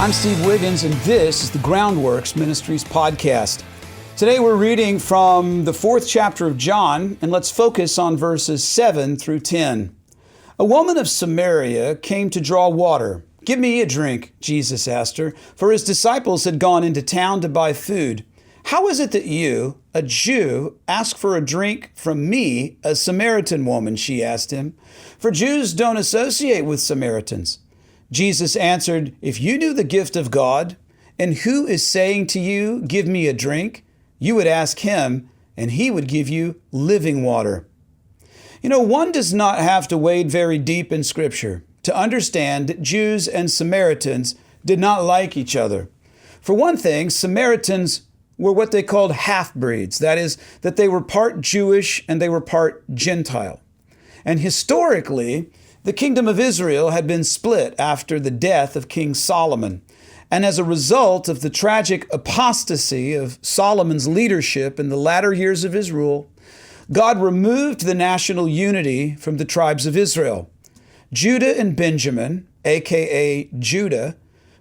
I'm Steve Wiggins, and this is the Groundworks Ministries podcast. Today we're reading from the 4th chapter of John, and let's focus on verses 7 through 10. A woman of Samaria came to draw water. "Give me a drink," Jesus asked her, for his disciples had gone into town to buy food. "How is it that you, a Jew, ask for a drink from me, a Samaritan woman?" she asked him. "For Jews don't associate with Samaritans." Jesus answered, "If you knew the gift of God, and who is saying to you, 'Give me a drink,' you would ask him, and he would give you living water." One does not have to wade very deep in Scripture to understand that Jews and Samaritans did not like each other. For one thing, Samaritans were what they called half-breeds. That is, that they were part Jewish and they were part Gentile. And historically, the kingdom of Israel had been split after the death of King Solomon. And as a result of the tragic apostasy of Solomon's leadership in the latter years of his rule, God removed the national unity from the tribes of Israel. Judah and Benjamin, aka Judah,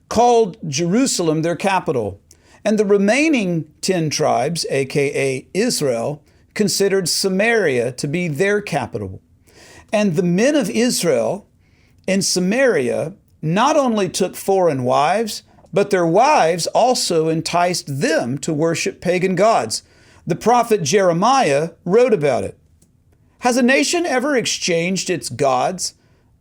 called Jerusalem their capital. And the remaining 10 tribes, aka Israel, considered Samaria to be their capital. And the men of Israel in Samaria not only took foreign wives, but their wives also enticed them to worship pagan gods. The prophet Jeremiah wrote about it. "Has a nation ever exchanged its gods?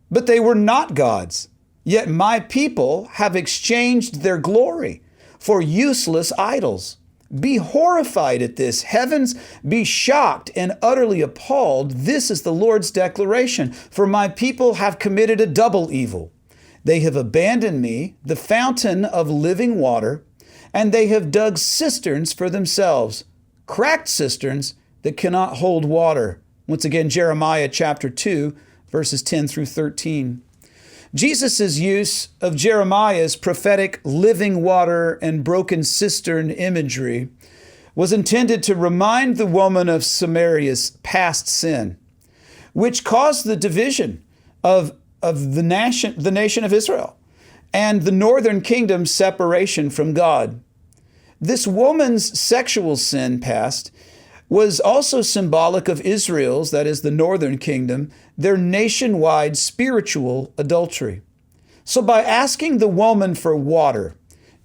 But they were not gods. Yet my people have exchanged their glory for useless idols. Be horrified at this, heavens, be shocked and utterly appalled. This is the Lord's declaration. For my people have committed a double evil. They have abandoned me, the fountain of living water, and they have dug cisterns for themselves, cracked cisterns that cannot hold water." Once again, Jeremiah chapter 2, verses 10 through 13. Jesus' use of Jeremiah's prophetic living water and broken cistern imagery was intended to remind the woman of Samaria's past sin, which caused the division of the nation of Israel and the northern kingdom's separation from God. This woman's sexual sin past was also symbolic of Israel's, that is the northern kingdom, their nationwide spiritual adultery. So by asking the woman for water,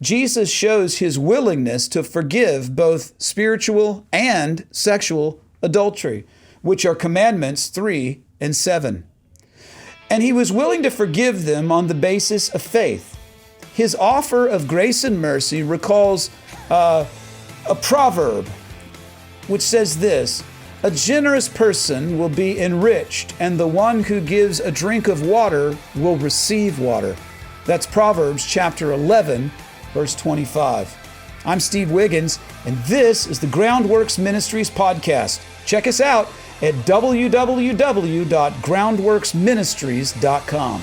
Jesus shows his willingness to forgive both spiritual and sexual adultery, which are commandments 3 and 7. And he was willing to forgive them on the basis of faith. His offer of grace and mercy recalls a proverb which says this: "A generous person will be enriched, and the one who gives a drink of water will receive water." That's Proverbs chapter 11, verse 25. I'm Steve Wiggins, and this is the Groundworks Ministries podcast. Check us out at www.groundworksministries.com.